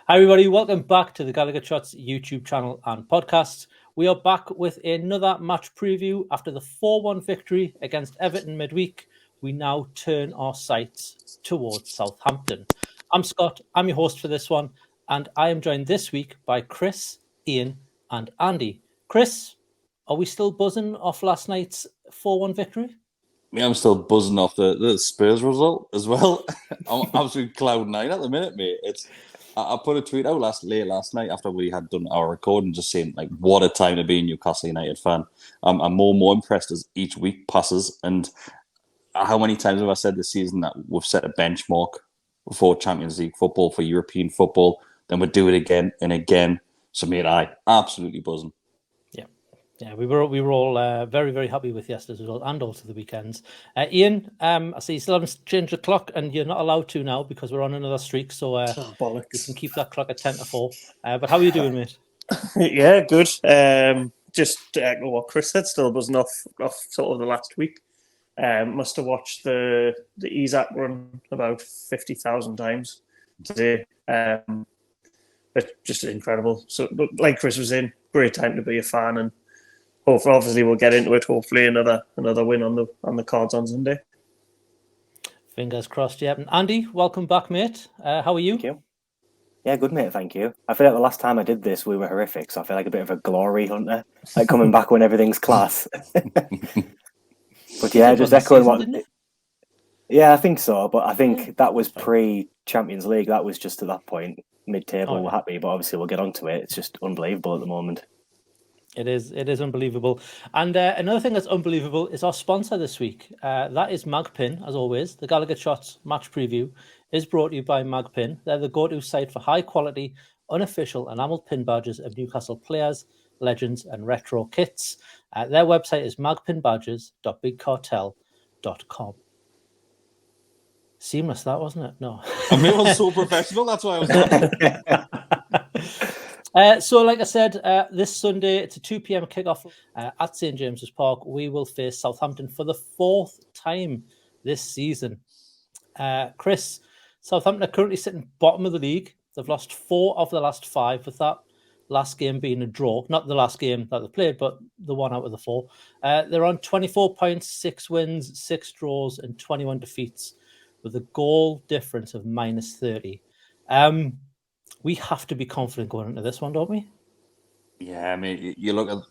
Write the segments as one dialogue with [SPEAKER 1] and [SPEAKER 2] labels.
[SPEAKER 1] Hi everybody, welcome back to the Gallowgateshots YouTube channel and podcast. We are back with another match preview after the 4-1 victory against Everton midweek. We now turn our sights towards Southampton. I'm Scott, I'm your host for this one, and I am joined this week by Kris, Iain and Andy. Kris, are we still buzzing off last night's 4-1 victory?
[SPEAKER 2] Yeah, I'm still buzzing off the Spurs result as well. I'm absolutely cloud nine at the minute, mate. I put a tweet out late last night after we had done our recording, just saying like what a time to be a Newcastle United fan. I'm more and more impressed as each week passes, and how many times have I said this season that we've set a benchmark for Champions League football, for European football, then we'd do it again and again. So, mate, I absolutely buzzing.
[SPEAKER 1] Yeah, we were all very, very happy with yesterday's result and also the weekends. Iain, I see you still haven't changed the clock, and you're not allowed to now because we're on another streak. So you can keep that clock at 10 to 4. But how are you doing, mate?
[SPEAKER 3] Yeah, good. Just to echo what Kris said, still buzzing off sort of the last week. Must have watched the Isaac run about 50,000 times today. It's just incredible. So, like Kris was in, great time to be a fan, and obviously we'll get into it. Hopefully another win on the cards on Sunday.
[SPEAKER 1] Fingers crossed. Yeah, and Andy, welcome back, mate. How are you?
[SPEAKER 4] Thank you. Yeah, good, mate. Thank you. I feel like the last time I did this, we were horrific, so I feel like a bit of a glory hunter, like coming back when everything's class. But yeah, just echoing what. Yeah, I think so. But I think that was pre-Champions League. That was just at that point, mid-table. We're happy, but obviously we'll get onto it. It's just unbelievable at the moment.
[SPEAKER 1] It is unbelievable. And another thing that's unbelievable is our sponsor this week. That is Magpin, as always. The Gallowgateshots match preview is brought to you by Magpin. They're the go-to site for high-quality, unofficial enamelled pin badges of Newcastle players, legends, and retro kits. Their website is magpinbadges.bigcartel.com. Seamless, that, wasn't it? No.
[SPEAKER 2] I mean, it was so professional. That's why I was
[SPEAKER 1] laughing. So, like I said, this Sunday, it's a 2 p.m. kickoff at St. James's Park. We will face Southampton for the 4th time this season. Kris, Southampton are currently sitting bottom of the league. They've lost 4 of the last 5, with that last game being a draw. Not the last game that they played, but the one out of the 4. They're on 24 points, 6 wins, 6 draws, and 21 defeats, with a goal difference of minus 30. We have to be confident going into this one, don't we?
[SPEAKER 2] Yeah, I mean, you look at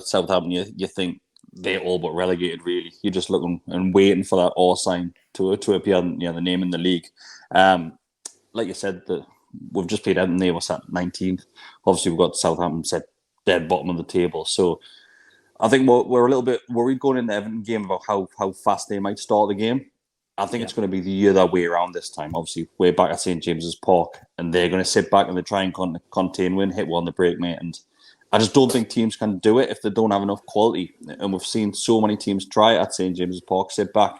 [SPEAKER 2] Southampton, you think they're all but relegated. Really, you're just looking and waiting for that R sign to appear, the name in the league. Like you said, we've just played Everton. They were at 19th. Obviously, we've got Southampton set dead bottom of the table. So I think we're a little bit worried going into the Everton game about how fast they might start the game. I think it's going to be the other way around this time. Obviously, we're back at St. James's Park, and they're going to sit back and they try and contain win, hit one on the break, mate. And I just don't think teams can do it if they don't have enough quality. And we've seen so many teams try at St. James's Park, sit back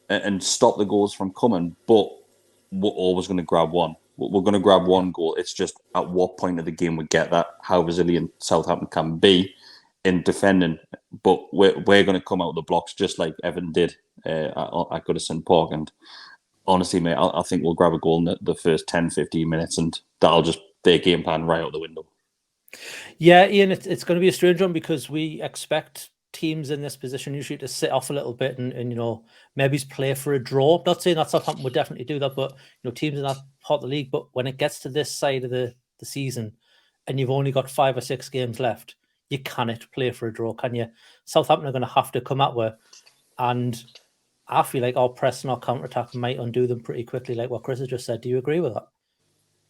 [SPEAKER 2] and stop the goals from coming. But we're always going to grab one. We're going to grab one goal. It's just at what point of the game we get that, how resilient Southampton can be in defending. But we're going to come out of the blocks just like Everton did at Goodison Park. And honestly, mate, I think we'll grab a goal in the first 10, 15 minutes, and that'll just their game plan right out the window.
[SPEAKER 1] Yeah, Iain, it's going to be a strange one because we expect teams in this position usually to sit off a little bit and maybe play for a draw. Not saying that Southampton would definitely do that, but teams in that part of the league. But when it gets to this side of the season and you've only got 5 or 6 games left, you cannot play for a draw, can you? Southampton are going to have to come out with, and I feel like our press and our counter-attack might undo them pretty quickly, like what Kris has just said. Do you agree with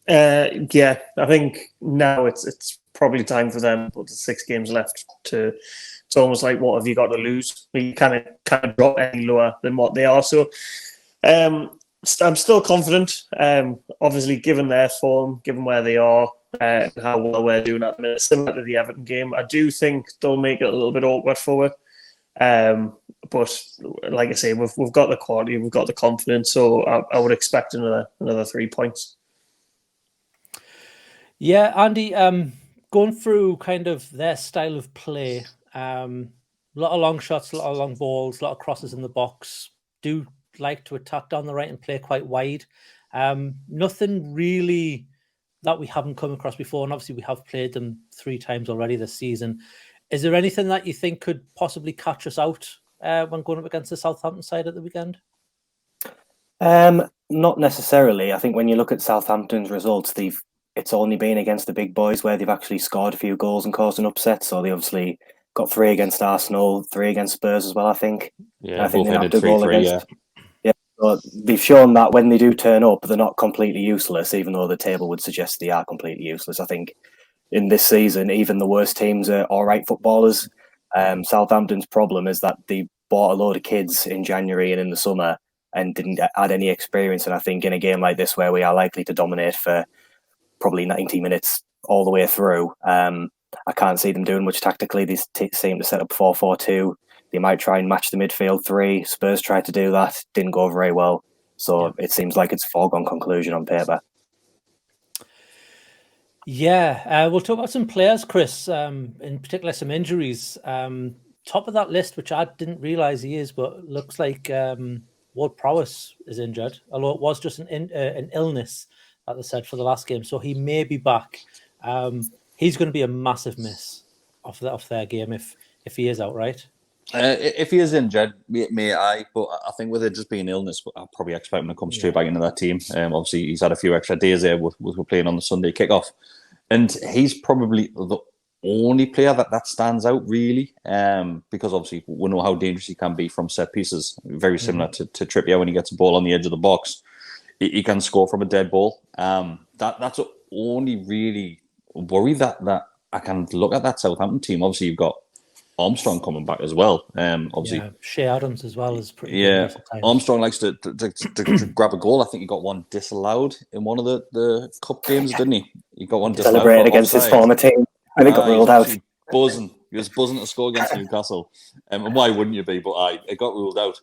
[SPEAKER 1] that?
[SPEAKER 3] Yeah, I think now it's probably time for them, but there's 6 games left it's almost like, what have you got to lose? You can't drop any lower than what they are. So I'm still confident. Obviously, given their form, given where they are, and how well we're doing at the minute, similar to the Everton game, I do think they'll make it a little bit awkward for us. But like I say, we've got the quality, we've got the confidence, so I would expect another 3 points.
[SPEAKER 1] Yeah, Andy, going through kind of their style of play, a lot of long shots, a lot of long balls, a lot of crosses in the box, do like to attack down the right and play quite wide. Nothing really that we haven't come across before, and obviously we have played them 3 times already this season. Is there anything that you think could possibly catch us out when going up against the Southampton side at the weekend?
[SPEAKER 4] Not necessarily. I think when you look at Southampton's results, it's only been against the big boys where they've actually scored a few goals and caused an upset. So they obviously got 3 against Arsenal, 3 against Spurs as well, I think.
[SPEAKER 2] Yeah,
[SPEAKER 4] I think
[SPEAKER 2] both
[SPEAKER 4] they
[SPEAKER 2] ended
[SPEAKER 4] nabbed a goal
[SPEAKER 2] 3-3,
[SPEAKER 4] against. Yeah, so they've shown that when they do turn up, they're not completely useless, even though the table would suggest they are completely useless. I think in this season, even the worst teams are all right footballers. Southampton's problem is that they bought a load of kids in January and in the summer and didn't add any experience. And I think in a game like this, where we are likely to dominate for probably 90 minutes all the way through, I can't see them doing much tactically. They seem to set up 4-4-2. They might try and match the midfield 3. Spurs tried to do that, didn't go very well. So It seems like it's a foregone conclusion on paper.
[SPEAKER 1] Yeah, we'll talk about some players, Kris, in particular some injuries. Top of that list, which I didn't realise he is, but looks like Ward Prowse is injured, although it was just an illness that they said for the last game, so he may be back. He's going to be a massive miss off their game if he is out, right?
[SPEAKER 2] If he is injured, may I? But I think with it just being illness, I'll probably expect him to come straight back into that team. Obviously, he's had a few extra days there with playing on the Sunday kickoff, and he's probably the only player that stands out really, because obviously we know how dangerous he can be from set pieces. Very similar to Trippier when he gets a ball on the edge of the box, he can score from a dead ball. That's the only really worry that I can look at that Southampton team. Obviously, you've got Armstrong coming back as well. Obviously,
[SPEAKER 1] Shea Adams as well is pretty.
[SPEAKER 2] Yeah,
[SPEAKER 1] good
[SPEAKER 2] Armstrong likes to grab a goal. I think he got one disallowed in one of the cup games, didn't he? He got one disallowed.
[SPEAKER 4] Celebrated against his former team. I think got ruled out.
[SPEAKER 2] Buzzing. He was buzzing to score against Newcastle. And why wouldn't you be? But it got ruled out.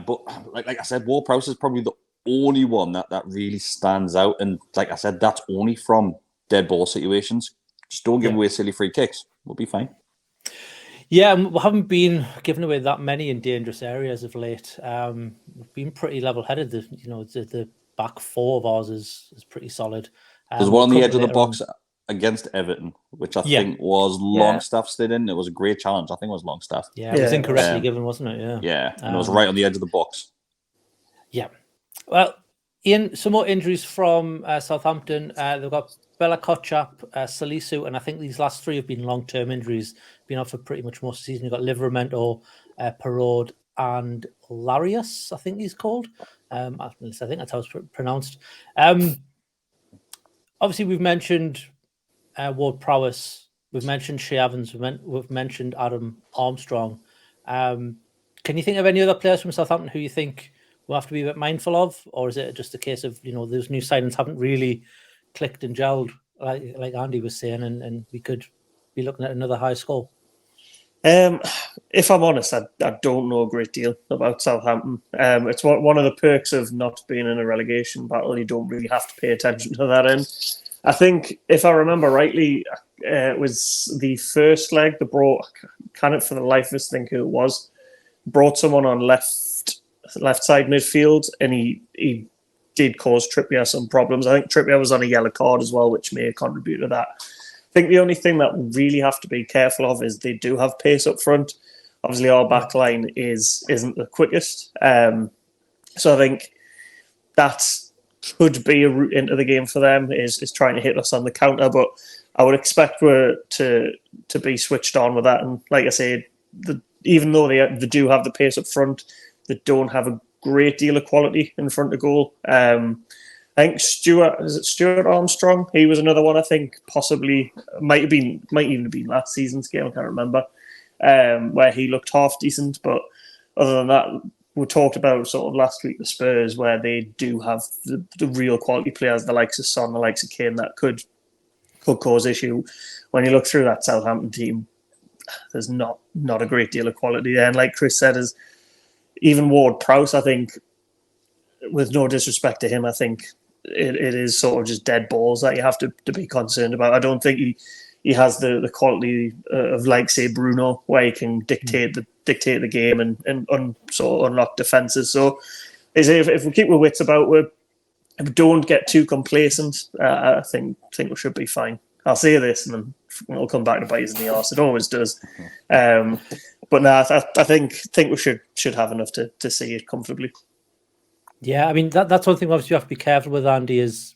[SPEAKER 2] But like I said, Ward Prowse is probably the only one that really stands out. And like I said, that's only from dead ball situations. Just don't give away silly free kicks. We'll be fine.
[SPEAKER 1] Yeah, we haven't been giving away that many in dangerous areas of late. We've been pretty level-headed. The back 4 of ours is pretty solid.
[SPEAKER 2] There's one on the edge of the box against Everton, which I think was Longstaff stood in. It was a great challenge. I think it was Longstaff.
[SPEAKER 1] Yeah, it was incorrectly given, wasn't it? Yeah.
[SPEAKER 2] Yeah, and it was right on the edge of the box.
[SPEAKER 1] Yeah. Well, Iain, some more injuries from Southampton. They've got Bella Kotchap, Salisu, and I think these last 3 have been long-term injuries, been out for pretty much most of the season. You've got Livramento, Perraud, and Larius, I think he's called. I think that's how it's pronounced. Obviously, we've mentioned Ward Prowse, we've mentioned Shea Evans, we've mentioned Adam Armstrong. Can you think of any other players from Southampton who you think we'll have to be a bit mindful of, or is it just a case of those new signings haven't really clicked and gelled, like Andy was saying, and we could be looking at another high score?
[SPEAKER 3] If I'm honest, I don't know a great deal about Southampton. It's one of the perks of not being in a relegation battle. You don't really have to pay attention to that end. I think, if I remember rightly, it was the first leg that brought, can't for the life of us think who it was, brought someone on left side midfield, and he did cause Trippier some problems. I think Trippier was on a yellow card as well, which may contribute to that. I think the only thing that we really have to be careful of is they do have pace up front. Obviously, our back line isn't the quickest. So I think that could be a route into the game for them, is trying to hit us on the counter. But I would expect we're to be switched on with that. And like I said, even though they do have the pace up front, they don't have a great deal of quality in front of goal. I think Stuart Armstrong? He was another one. I think possibly might even have been last season's game. I can't remember, where he looked half decent. But other than that, we talked about sort of last week the Spurs, where they do have the real quality players, the likes of Son, the likes of Kane, that could cause issue. When you look through that Southampton team, there's not a great deal of quality there. And like Kris said, even Ward Prowse, I think, with no disrespect to him, I think it is sort of just dead balls that you have to be concerned about. I don't think he has the quality of, like, say, Bruno, where he can dictate the game and sort of unlock defences. So if we keep our wits about, if we don't get too complacent, I think we should be fine. I'll say this, and then it'll come back to bite us in the arse. It always does. But no, I think we should have enough to see it comfortably.
[SPEAKER 1] Yeah, I mean that's one thing. Obviously, you have to be careful with, Andy. Is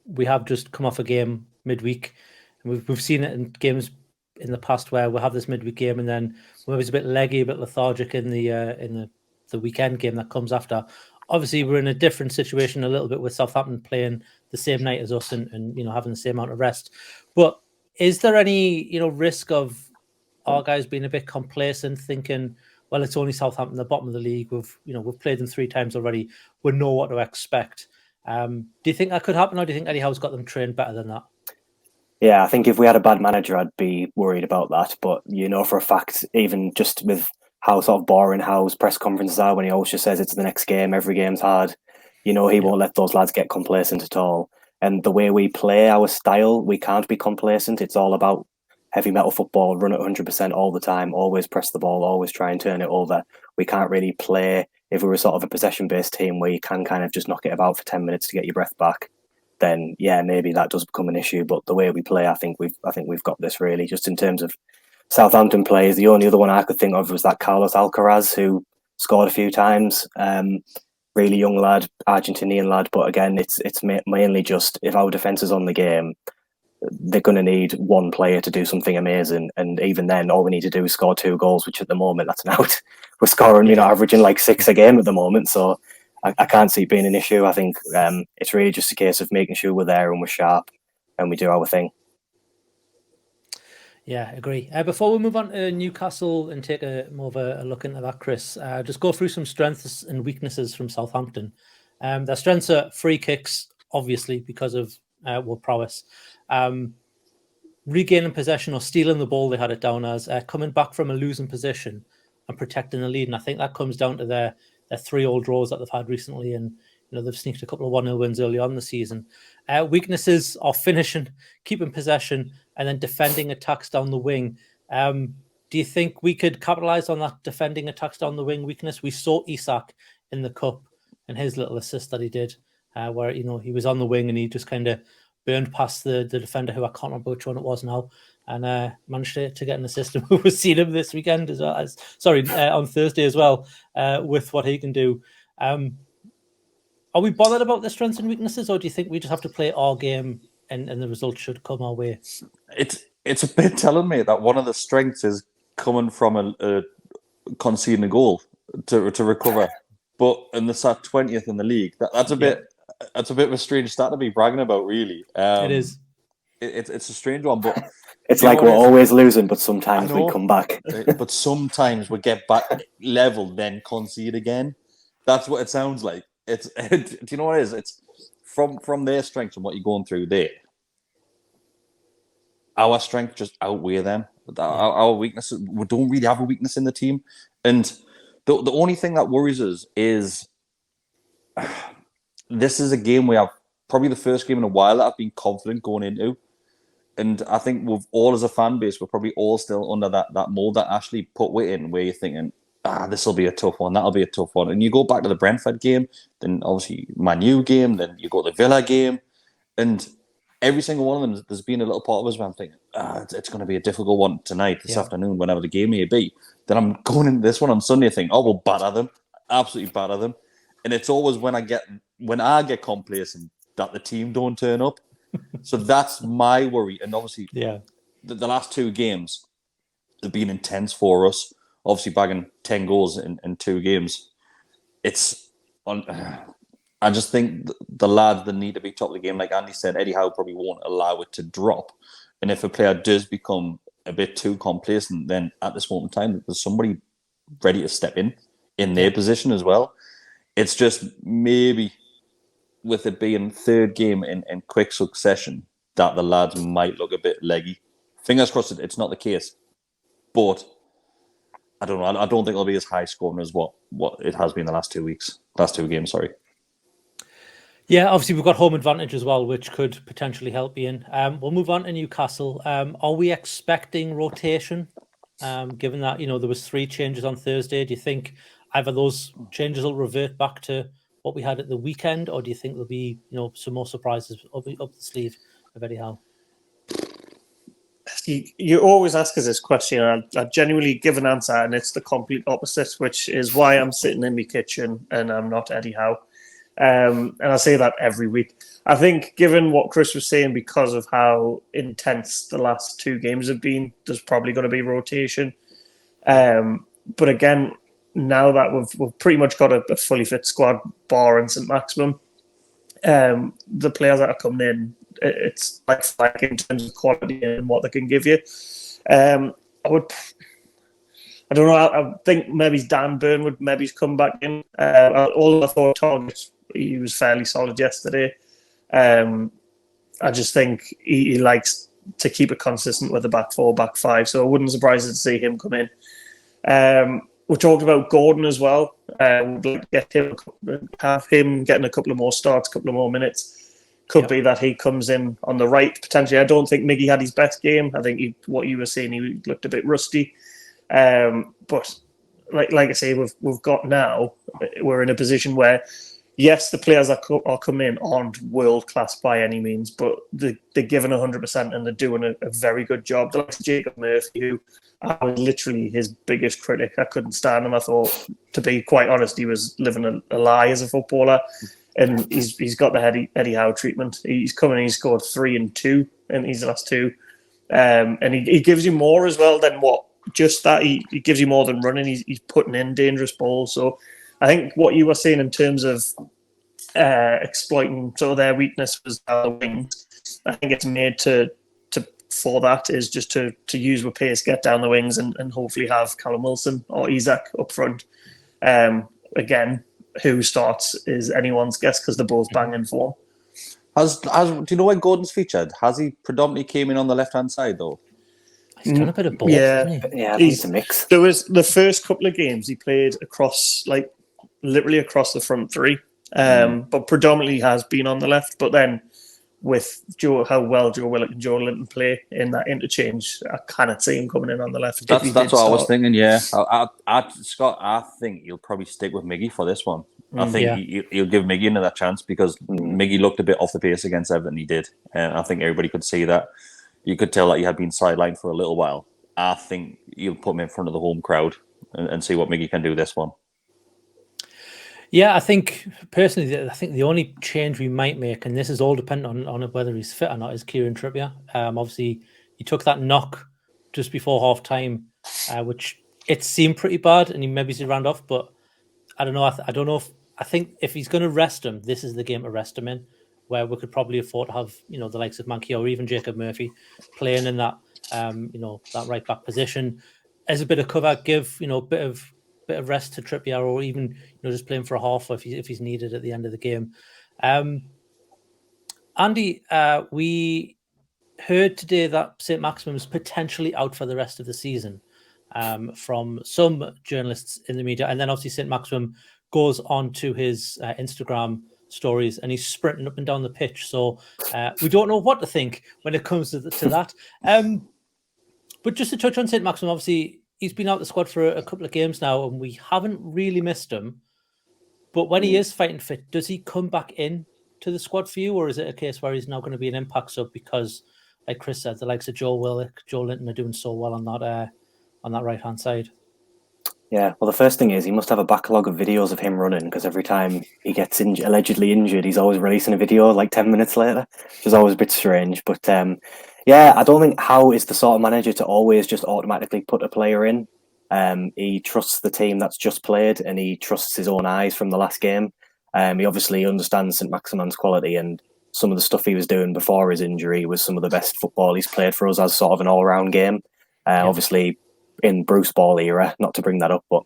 [SPEAKER 1] we have just come off a game midweek, and we've seen it in games in the past where we have this midweek game, and then maybe it's a bit leggy, a bit lethargic in the weekend game that comes after. Obviously, we're in a different situation a little bit with Southampton playing the same night as us and having the same amount of rest. But is there any risk of our guys being a bit complacent, thinking, well, it's only Southampton, the bottom of the league. We've played them 3 times already. We know what to expect. Do you think that could happen, or do you think Eddie Howe's got them trained better than that?
[SPEAKER 4] Yeah, I think if we had a bad manager, I'd be worried about that. But for a fact, even just with how sort of boring Howe's press conferences are, when he always just says it's the next game, every game's hard, he won't let those lads get complacent at all. And the way we play, our style, we can't be complacent. It's all about heavy metal football, run at 100% all the time, always press the ball, always try and turn it over. We can't really play, if we were sort of a possession-based team where you can kind of just knock it about for 10 minutes to get your breath back, then yeah, maybe that does become an issue. But the way we play, I think we've got this really. Just in terms of Southampton players, the only other one I could think of was that Carlos Alcaraz, who scored a few times. Really young lad, Argentinian lad. But again, it's mainly just if our defence is on the game, they're going to need one player to do something amazing. And even then, all we need to do is score 2 goals, which at the moment, that's an out. We're scoring, averaging like 6 a game at the moment. So I can't see it being an issue. I think it's really just a case of making sure we're there and we're sharp and we do our thing.
[SPEAKER 1] Yeah, agree. Before we move on to Newcastle and take more of a look into that, Kris, just go through some strengths and weaknesses from Southampton. Their strengths are free kicks, obviously, because of world prowess. Regaining possession or stealing the ball, they had it down as coming back from a losing position and protecting the lead. And I think that comes down to their 3 old draws that they've had recently, and they've sneaked a couple of 1-0 wins early on in the season. Weaknesses are finishing, keeping possession, and then defending attacks down the wing. Do you think we could capitalise on that defending attacks down the wing weakness? We saw Isak in the cup and his little assist that he did, where he was on the wing and he just kind of burned past the defender, who I can't remember which one it was now, and managed to get an assist. And we've seen him this weekend as well. On Thursday as well, with what he can do. Are we bothered about the strengths and weaknesses, or do you think we just have to play our game and the results should come our way?
[SPEAKER 2] It's a bit telling me that one of the strengths is coming from a conceding a goal to recover, but in the sat 20th in the league, that's a bit of a strange stat to be bragging about. Really, it
[SPEAKER 1] is.
[SPEAKER 2] It's a strange one, but
[SPEAKER 4] it's like we're always losing, but sometimes we come back.
[SPEAKER 2] But sometimes we get back level, then concede again. That's what it sounds like. Do you know what it is? It's from their strengths and what you're going through there. Our strength just outweigh them. Our weaknesses, we don't really have a weakness in the team. And the only thing that worries us is this is a game we have, probably the first game in a while that I've been confident going into. And I think we've all, as a fan base, we're probably all still under that mold that Ashley put weight in, where you're thinking, this will be a tough one, that'll be a tough one. And you go back to the Brentford game, then obviously my new game, then you go to the Villa game, and every single one of them, there's been a little part of us where I'm thinking, it's going to be a difficult one tonight, this afternoon, whenever the game may be. Then I'm going into this one on Sunday thinking, we'll batter them, absolutely batter them. And it's always when I get complacent that the team don't turn up. So that's my worry. And obviously, the last 2 games have been intense for us. Obviously, bagging 10 goals in 2 games. I just think the lads that need to be top of the game, like Andy said, Eddie Howe probably won't allow it to drop. And if a player does become a bit too complacent, then at this moment in time, there's somebody ready to step in their position as well. It's just maybe with it being 3rd game in quick succession that the lads might look a bit leggy. Fingers crossed it's not the case. But I don't know. I don't think it'll be as high scoring as what it has been the last 2 weeks. Last 2 games, sorry.
[SPEAKER 1] Yeah, obviously we've got home advantage as well, which could potentially help Iain. We'll move on to Newcastle. Are we expecting rotation? Given that there was 3 changes on Thursday, do you think either those changes will revert back to what we had at the weekend, or do you think there'll be some more surprises up the sleeve of Eddie Howe?
[SPEAKER 3] You always ask us this question, and I genuinely give an answer, and it's the complete opposite, which is why I'm sitting in my kitchen and I'm not Eddie Howe. And I say that every week. I think, given what Kris was saying, because of how intense the last 2 games have been, there's probably going to be rotation. But again, now that we've pretty much got a fully fit squad, barring St Maximum, the players that are coming in, it's like in terms of quality and what they can give you. I don't know. I think maybe Dan Burn would maybe come back in. All I thought targets, he was fairly solid yesterday. I just think he likes to keep it consistent with the back 4, back 5. So I wouldn't surprise to see him come in. We talked about Gordon as well. We'd like to have him getting a couple of more starts, a couple of more minutes. Could be that he comes in on the right, potentially. I don't think Miggy had his best game. I think what you were saying, he looked a bit rusty. But like I say, we've got now, we're in a position where, yes, the players that are coming in aren't world-class by any means, but they're giving 100% and they're doing a very good job. The likes of Jacob Murphy, who I was literally his biggest critic. I couldn't stand him. I thought, to be quite honest, he was living a lie as a footballer. And he's got the Eddie Howe treatment. He's come in, he's scored 3 and 2 in his last 2. And he gives you more as well than what just that. He gives you more than running. He's putting in dangerous balls. So I think what you were saying in terms of exploiting sort of their weakness was the wings. I think it's made for that is just to use with pace, get down the wings, and hopefully have Callum Wilson or Isaac up front. Again, who starts is anyone's guess because they're both banging form.
[SPEAKER 2] Do you know when Gordon's featured? Has he predominantly came in on the left-hand side, though?
[SPEAKER 1] He's done a bit of both, hasn't he?
[SPEAKER 4] Yeah, he's a mix.
[SPEAKER 3] There was the first couple of games he played literally across the front 3, but predominantly has been on the left. But then with how well Joe Willock and Joe Linton play in that interchange, I cannot see him coming in on the left.
[SPEAKER 2] That's what I was thinking, yeah. Scott, I think he'll probably stick with Miggy for this one. I think he'll give Miggy another chance because Miggy looked a bit off the pace against Everton, he did. And I think everybody could see that. You could tell that he had been sidelined for a little while. I think he'll put him in front of the home crowd and see what Miggy can do this one.
[SPEAKER 1] Yeah, I think personally, the only change we might make, and this is all dependent on whether he's fit or not, is Kieran Trippier. Obviously, he took that knock just before half time, which it seemed pretty bad, and he maybe ran off. But I don't know. I think if he's going to rest him, this is the game to rest him in, where we could probably afford to have the likes of Mankey or even Jacob Murphy playing in that that right back position as a bit of cover, give a bit of rest to Trippier, or even just playing for a half if he's needed at the end of the game. Andy, we heard today that St Maximum is potentially out for the rest of the season from some journalists in the media, and then obviously St Maximum goes on to his Instagram stories and he's sprinting up and down the pitch. So we don't know what to think when it comes to that. But just to touch on St Maximum, obviously he's been out of the squad for a couple of games now, and we haven't really missed him. But when he is fighting fit, does he come back in to the squad for you, or is it a case where he's now going to be an impact sub because, like Kris said, the likes of Joe Willock, Joe Linton are doing so well on that right-hand side?
[SPEAKER 4] Yeah, well, the first thing is he must have a backlog of videos of him running, because every time he gets allegedly injured, he's always releasing a video like 10 minutes later, which is always a bit strange. But yeah, I don't think Howe is the sort of manager to always just automatically put a player in. He trusts the team that's just played, and he trusts his own eyes from the last game. He obviously understands St Maximum's quality, and some of the stuff he was doing before his injury was some of the best football he's played for us as sort of an all-round game. Obviously, in Bruce Ball era, not to bring that up, but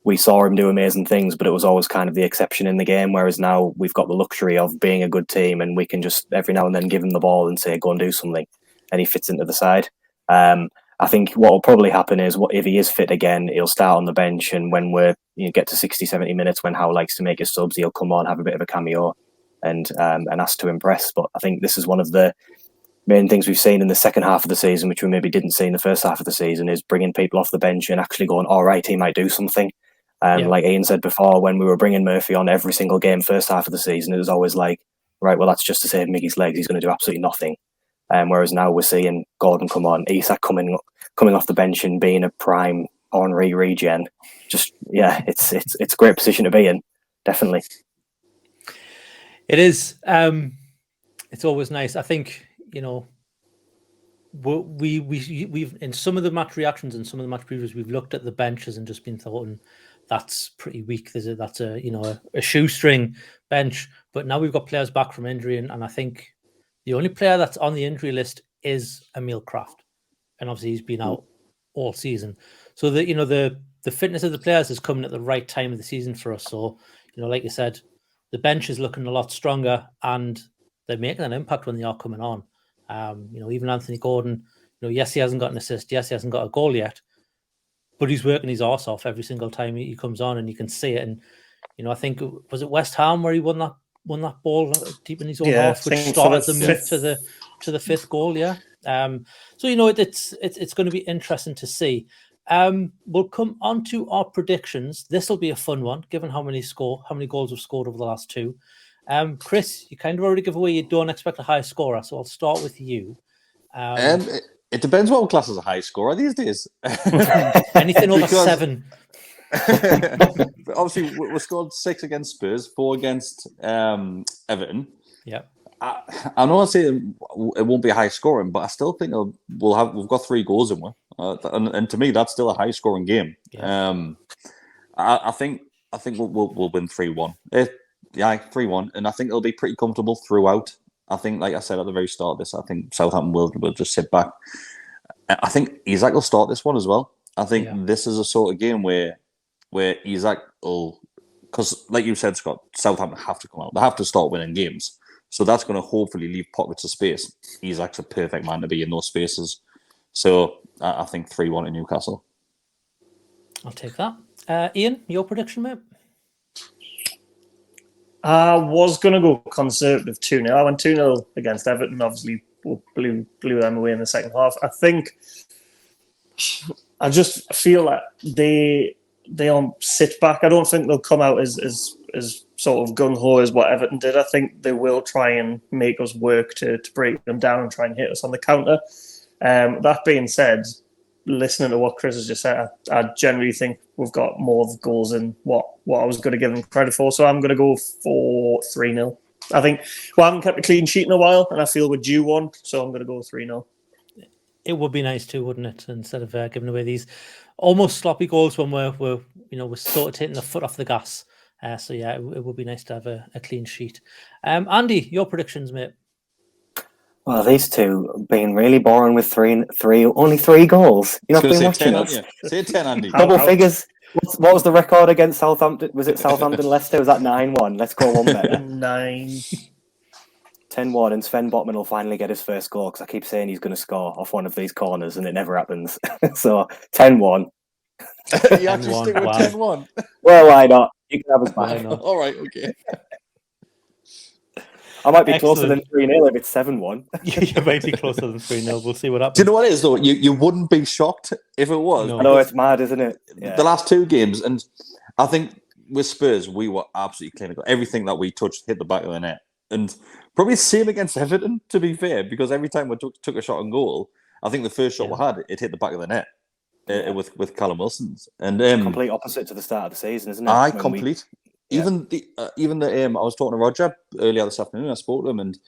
[SPEAKER 4] we saw him do amazing things, but it was always kind of the exception in the game, whereas now we've got the luxury of being a good team, and we can just every now and then give him the ball and say, go and do something, and he fits into the side. I think what will probably happen is, if he is fit again, he'll start on the bench, and when we get to 60, 70 minutes, when Howe likes to make his subs, he'll come on, have a bit of a cameo, and ask to impress. But I think this is one of the main things we've seen in the second half of the season, which we maybe didn't see in the first half of the season, is bringing people off the bench and actually going, all right, he might do something. Like Iain said before, when we were bringing Murphy on every single game first half of the season, it was always like, right, well, that's just to save Miggy's legs. He's going to do absolutely nothing. Whereas now we're seeing Gordon come on, Isak coming off the bench and being a prime Henry regen. Just it's a great position to be in, definitely.
[SPEAKER 1] It is. It's always nice. I think we've in some of the match reactions and some of the match previews, we've looked at the benches and just been thought, that's pretty weak. That's a shoestring bench. But now we've got players back from injury, and I think the only player that's on the injury list is Emil Kraft, and obviously he's been out all season. So the fitness of the players is coming at the right time of the season for us. So like you said, the bench is looking a lot stronger, and they're making an impact when they are coming on. Even Anthony Gordon, yes, he hasn't got an assist, yes, he hasn't got a goal yet, but he's working his arse off every single time he comes on, and you can see it. And I think, was it West Ham where he won that ball deep in his own half, which started the move to the fifth goal. Yeah. So it's going to be interesting to see. We'll come on to our predictions. This will be a fun one, given how many goals we've scored over the last two. Kris, you kind of already give away you don't expect a high scorer, so I'll start with you.
[SPEAKER 2] It depends what class is a high scorer these days.
[SPEAKER 1] Anything over 7.
[SPEAKER 2] Obviously, we scored 6 against Spurs, 4 against Everton.
[SPEAKER 1] Yeah.
[SPEAKER 2] I'm not saying it won't be a high scoring, but I still think we've got 3 goals in one, and to me that's still a high scoring game. Yeah. I think we'll win 3-1. 3-1, and I think it'll be pretty comfortable throughout. I think, like I said at the very start of this, I think Southampton will just sit back. I think Isak will start this one as well. I think this is a sort of game where Isak will, because like you said, Scott, Southampton have to come out. They have to start winning games. So that's going to hopefully leave pockets of space. Isak's a perfect man to be in those spaces. So I think 3-1 to Newcastle.
[SPEAKER 1] I'll take that. Iain, your prediction, mate?
[SPEAKER 3] I was going to go conservative 2-0. I went 2-0 against Everton. Obviously, blew them away in the second half. I just feel that they don't sit back. I don't think they'll come out as sort of gung-ho as what Everton did. I think they will try and make us work to break them down and try and hit us on the counter. That being said, listening to what Kris has just said, I generally think we've got more of goals than what I was going to give them credit for. So I'm going to go for 3-0. I think we haven't kept a clean sheet in a while, and I feel we're due one. So I'm going to go 3-0.
[SPEAKER 1] It would be nice too, wouldn't it? Instead of giving away these almost sloppy goals when we're sort of taking the foot off the gas. So yeah, it would be nice to have a clean sheet. Andy, your predictions, mate?
[SPEAKER 4] Well, these two being really boring with only 3 goals. You've not been watching us.
[SPEAKER 2] Say 10, Andy.
[SPEAKER 4] Double figures. What was the record against Southampton? Was it Southampton-Leicester? Was that 9-1? Let's go one better.
[SPEAKER 3] 9.
[SPEAKER 4] 10-1, and Sven Botman will finally get his first goal, because I keep saying he's going to score off one of these corners, and it never happens. So 10-1.
[SPEAKER 2] You actually stick with 10-1?
[SPEAKER 4] Well, why not? You can have us back.
[SPEAKER 2] All right, okay.
[SPEAKER 4] I might be closer than 3-0 if it's 7-1.
[SPEAKER 1] You might be closer than 3-0. We'll see what happens.
[SPEAKER 2] Do you know what it is, though? You wouldn't be shocked if it was.
[SPEAKER 4] No. I know, it's mad, isn't it? Yeah.
[SPEAKER 2] The last 2 games, and I think with Spurs, we were absolutely clinical. Everything that we touched hit the back of the net. And probably the same against Everton, to be fair, because every time we took a shot on goal, I think the first shot we had, it hit the back of the net with Callum Wilson's. And
[SPEAKER 4] complete opposite to the start of the season, isn't it?
[SPEAKER 2] Complete. Even the I was talking to Roger earlier this afternoon. I spoke to him, and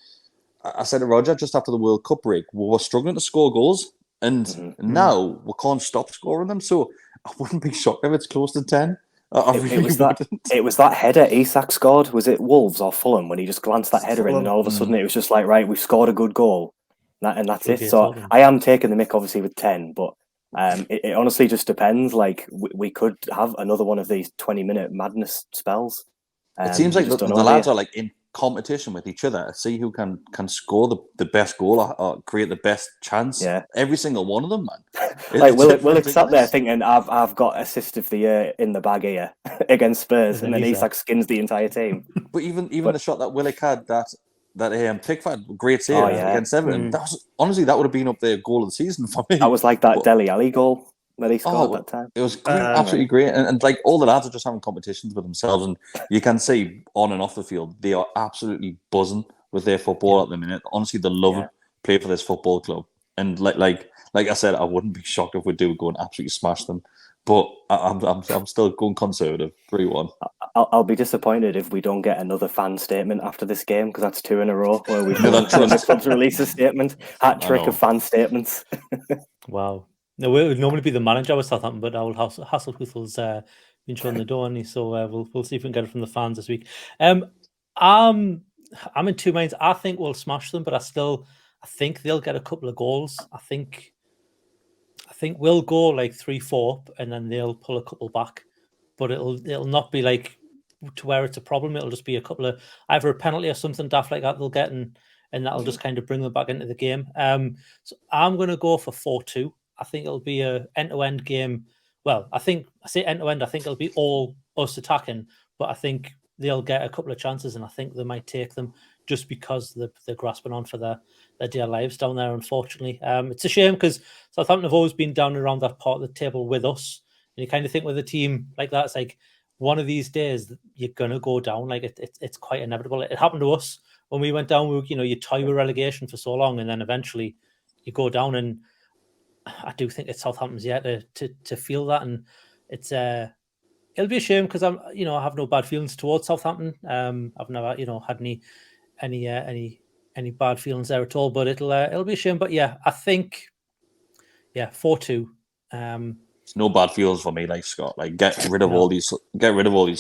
[SPEAKER 2] I said to Roger just after the World Cup break, we were struggling to score goals, and now we can't stop scoring them. So I wouldn't be shocked if it's close to 10.
[SPEAKER 4] It was that header Isak scored. Was it Wolves or Fulham when he just glanced that header in, and all of a sudden it was just like, right, we've scored a good goal, and that's it. So I am taking the mick, obviously, with 10, but it honestly just depends. Like we could have another one of these 20-minute madness spells.
[SPEAKER 2] It seems like the lads are like in competition with each other. See who can score the best goal or create the best chance.
[SPEAKER 4] Yeah,
[SPEAKER 2] every single one of them, man.
[SPEAKER 4] Like Willock sat there thinking, I've got assist of the year in the bag here against Spurs, and then Isak skins the entire team.
[SPEAKER 2] But even the shot that Willock had, that Pickford, great save against Everton. That was honestly, that would have been up there goal of the season for me.
[SPEAKER 4] That was like that Dele Alli goal Where he scored that time.
[SPEAKER 2] It was great, absolutely great. And like all the lads are just having competitions with themselves, and you can see on and off the field they are absolutely buzzing with their football at the minute. Honestly, they love it. Play for this football club, and like I said, I wouldn't be shocked if we do go and absolutely smash them. But I'm still going conservative. 3-1.
[SPEAKER 4] I'll be disappointed if we don't get another fan statement after this game, because that's 2 in a row where we've done the club's release a statement. Hat trick of fan statements.
[SPEAKER 1] Wow. No, it would normally be the manager with Southampton, but our Hasselhutel's been showing the door, and so we'll see if we can get it from the fans this week. I'm in two minds. I think we'll smash them, but I think they'll get a couple of goals. I think we'll go like 3-4, and then they'll pull a couple back. But it'll not be like to where it's a problem. It'll just be a couple of either a penalty or something daft like that they'll get, and that'll just kind of bring them back into the game. So I'm going to go for 4-2. I think it'll be a end-to-end game. Well, I say end-to-end. I think it'll be all us attacking, but I think they'll get a couple of chances, and I think they might take them just because they're grasping on for their dear lives down there, unfortunately. It's a shame because Southampton have always been down around that part of the table with us. And you kind of think with a team like that, it's like one of these days you're going to go down. Like it's quite inevitable. It happened to us when we went down. You toy with relegation for so long, and then eventually you go down. And I do think it's Southampton's to feel that. And it's it'll be a shame because I have no bad feelings towards Southampton. I've never had any bad feelings there at all. But it'll be a shame. But yeah, I think 4-2.
[SPEAKER 2] It's no bad feelings for me, like Scott. Like get rid of all these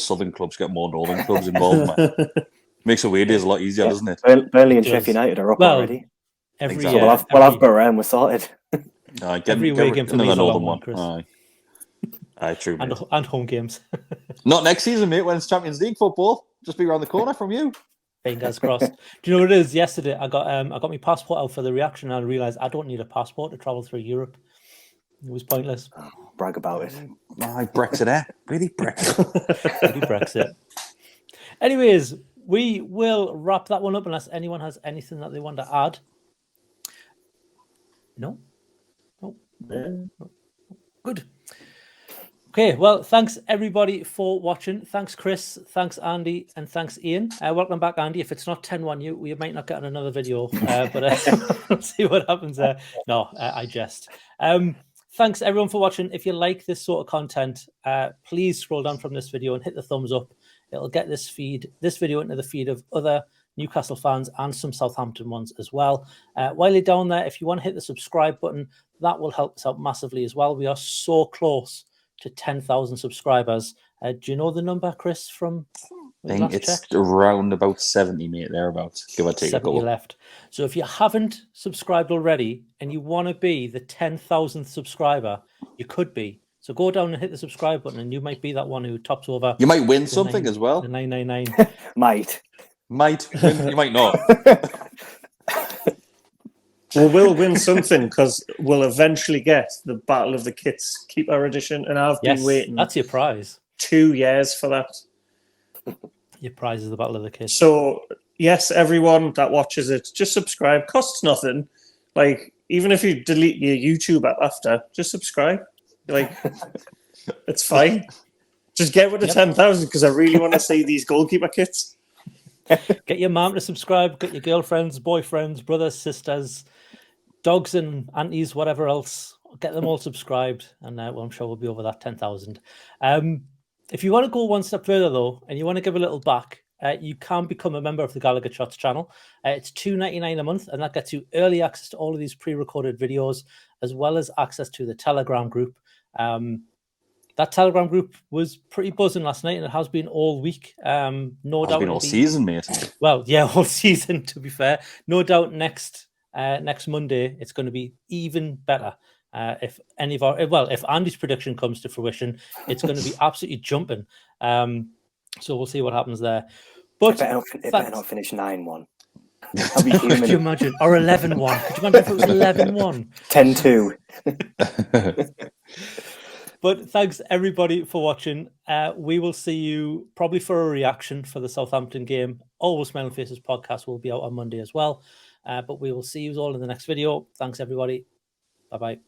[SPEAKER 2] southern clubs, get more northern clubs involved. Man. Makes away days a lot easier, doesn't it?
[SPEAKER 4] Burnley and Sheffield United are up already.
[SPEAKER 2] Exactly.
[SPEAKER 4] We'll have Burren, we're sorted.
[SPEAKER 1] Every away game for me is a long one, Chris.
[SPEAKER 2] Aye, true.
[SPEAKER 1] And home games.
[SPEAKER 2] Not next season, mate. When it's Champions League football, just be around the corner from you.
[SPEAKER 1] Fingers crossed. Do you know what it is? Yesterday, I got my passport out for the reaction, and I realised I don't need a passport to travel through Europe. It was pointless.
[SPEAKER 4] Brag about it.
[SPEAKER 2] Brexit, eh? Really Brexit.
[SPEAKER 1] Really Brexit. Anyways, we will wrap that one up unless anyone has anything that they want to add. No. Good. Okay, well, thanks everybody for watching. Thanks, Chris. Thanks, Andy. And thanks, Iain. Welcome back, Andy. If it's not 10-1, we might not get on another video, but we'll see what happens there. No, I jest. Thanks, everyone, for watching. If you like this sort of content, please scroll down from this video and hit the thumbs up. It'll get this video into the feed of other Newcastle fans and some Southampton ones as well. While you're down there, if you want to hit the subscribe button, that will help us out massively as well. We are so close to 10,000 subscribers. Do you know the number, Chris, from
[SPEAKER 2] I think it's around about 70, mate, thereabouts, give or take
[SPEAKER 1] 70 left. So if you haven't subscribed already and you want to be the 10,000th subscriber, you could be. So go down and hit the subscribe button, and you might be that one who tops over.
[SPEAKER 2] You might win something as well.
[SPEAKER 1] The 999.
[SPEAKER 4] Might
[SPEAKER 2] win. You might not.
[SPEAKER 3] Well, we'll win something because we'll eventually get the Battle of the Kits Keeper edition, and I've been waiting.
[SPEAKER 1] That's your prize.
[SPEAKER 3] 2 years for that.
[SPEAKER 1] Your prize is the Battle of the Kits.
[SPEAKER 3] So yes, everyone that watches it, just subscribe. Costs nothing. Like, even if you delete your YouTube app after, just subscribe. Like, it's fine. Just get rid of 10,000 because I really want to see these goalkeeper kits.
[SPEAKER 1] Get your mom to subscribe. Get your girlfriends, boyfriends, brothers, sisters, dogs and aunties, whatever else. Get them all subscribed, and well, I'm sure we'll be over that 10,000. If you want to go one step further, though, and you want to give a little back, you can become a member of the Gallowgateshots channel. It's $2.99 a month, and that gets you early access to all of these pre-recorded videos, as well as access to the Telegram group. That Telegram group was pretty buzzing last night, and it has been all week. No doubt.
[SPEAKER 2] It's been all season, mate.
[SPEAKER 1] Well, yeah, all season, to be fair. No doubt next Monday, it's going to be even better. If Andy's prediction comes to fruition, it's going to be absolutely jumping. So we'll see what happens there. But
[SPEAKER 4] it better not finish 9-1.
[SPEAKER 1] Could you imagine? Or 11-1. Could you imagine if it was 11-1?
[SPEAKER 4] 10-2.
[SPEAKER 1] But thanks, everybody, for watching. We will see you probably for a reaction for the Southampton game. Always Smiling Faces podcast will be out on Monday as well. But we will see you all in the next video. Thanks, everybody. Bye-bye.